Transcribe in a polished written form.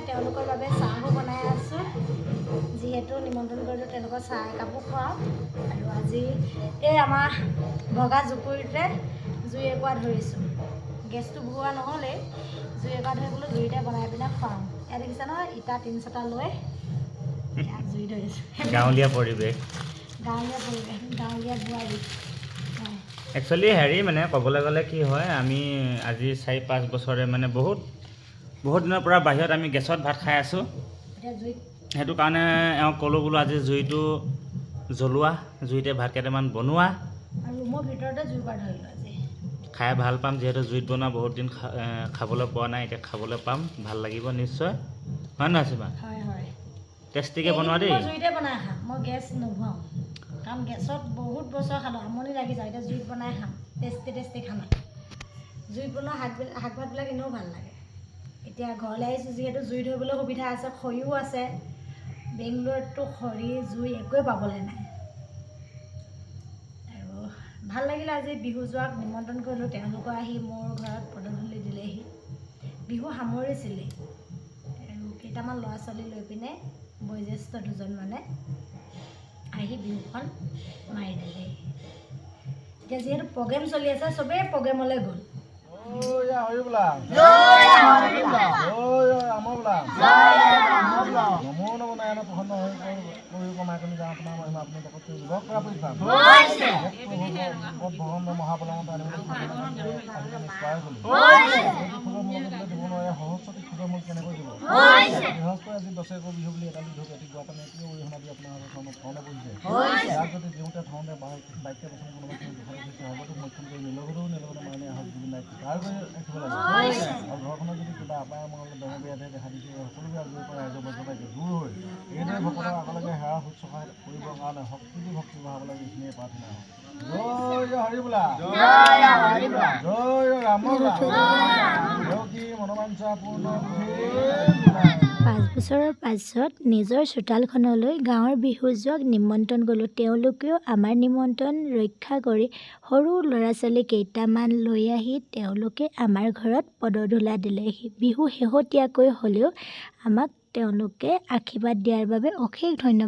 তেওঁলোকৰ বাবে চাহো বনাই আছোঁ যিহেতু নিমন্ত্ৰণ কৰিলোঁ তেওঁলোকৰ চাহ একাপো খুৱাওঁ আৰু আজি এই আমাৰ ভগা জুপুৰিতে জুই একুৰা ধৰিছোঁ গেছটো ভৰোৱা নহ'লেই জুই একুৰা ধৰি বোলো জুইতে বনাই পিনে খুৱাওঁ ইয়াত দেখিছে নহয় ইটা 3-4টা লৈ ইয়াত জুই ধৰিছোঁ গাঁৱলীয়া পৰিৱেশ গাঁৱলীয়া বোৱাৰী একচুৱেলি হেৰি মানে ক'বলৈ গ'লে কি হয় আমি আজি 4-5 বছৰে মানে বহুত দিনৰ পৰা বাহিৰত আমি গেছত ভাত খাই আছোঁ এতিয়া জুইত সেইটো কাৰণে এওঁক ক'লোঁ বোলো আজি জুইটো জ্বলোৱা জুইতে ভাত কেইটামান বনোৱা আৰু ৰুমৰ ভিতৰতে জুই একুৰা ধৰিলোঁ আজি খাই ভাল পাম যিহেতু জুইত বনোৱা বহুত দিন খাবলৈ পোৱা নাই এতিয়া খাবলৈ পাম ভাল লাগিব নিশ্চয় হয় নহয় চিমা হয় টেষ্টিকৈ বনোৱা দেই মই জুইতে বনাই খাম মই গেছ নোভৰাওঁ কাৰণ গেছত বহুত বছৰ খালোঁ আমনি লাগি যায় এতিয়া জুইত বনাই খাম টেষ্টি খানা জুইত বনোৱা শাক ভাতবিলাক এনেও ভাল লাগে এতিয়া ঘৰলৈ আহিছোঁ যিহেতু জুই ধৰিবলৈ সুবিধা আছে খৰিও আছে বেংগলোৰততো খৰি জুই একোৱে পাবলৈ নাই আৰু ভাল লাগিলে আজি বিহু যোৱাক নিমন্ত্ৰণ কৰিলোঁ তেওঁলোকে আহি মোৰ ঘৰত পদধূলি দিলেহি বিহু সামৰিছিলেই আৰু কেইটামান ল'ৰা ছোৱালী লৈ পিনে বয়োজ্যেষ্ঠ দুজনমানে আহি বিহুখন মাৰি দিলেহি এতিয়া যিহেতু প্ৰগ্ৰেম চলি আছে চবেই প্ৰগ্ৰেমলৈ গ'ল ঘৰখনত যদি কিবা আপায় আমাৰ বেমাৰ বেয়াতে দেখা দিছে সকলোকে আজিৰ পৰা ৰাইজৰ মাজলৈকে দূৰ হৈ এইদৰে ভকতৰ আগলৈকে সেৱা শুশ্ৰূষা কৰিবৰ কাৰণে শক্তি ভক্তি বঢ়াবলৈ এইখিনিয়ে প্ৰাৰ্থনা জয় হৰি বোলা জয় ৰাম মনোবাঞ্ছা পূৰ্ণ 5 বছৰৰ পাছত নিজৰ চোতালখনলৈ গাঁৱৰ বিহু যোৱাক নিমন্ত্ৰণ গ'লোঁ তেওঁলোকেও আমাৰ নিমন্ত্ৰণ ৰক্ষা কৰি সৰু ল'ৰা ছোৱালী কেইটামান লৈ আহি তেওঁলোকে আমাৰ ঘৰত পদধূলা দিলেহি বিহু শেহতীয়াকৈ হ'লেও আমাক তেওঁলোকে আশীৰ্বাদ দিয়াৰ বাবে অশেষ ধন্যবাদ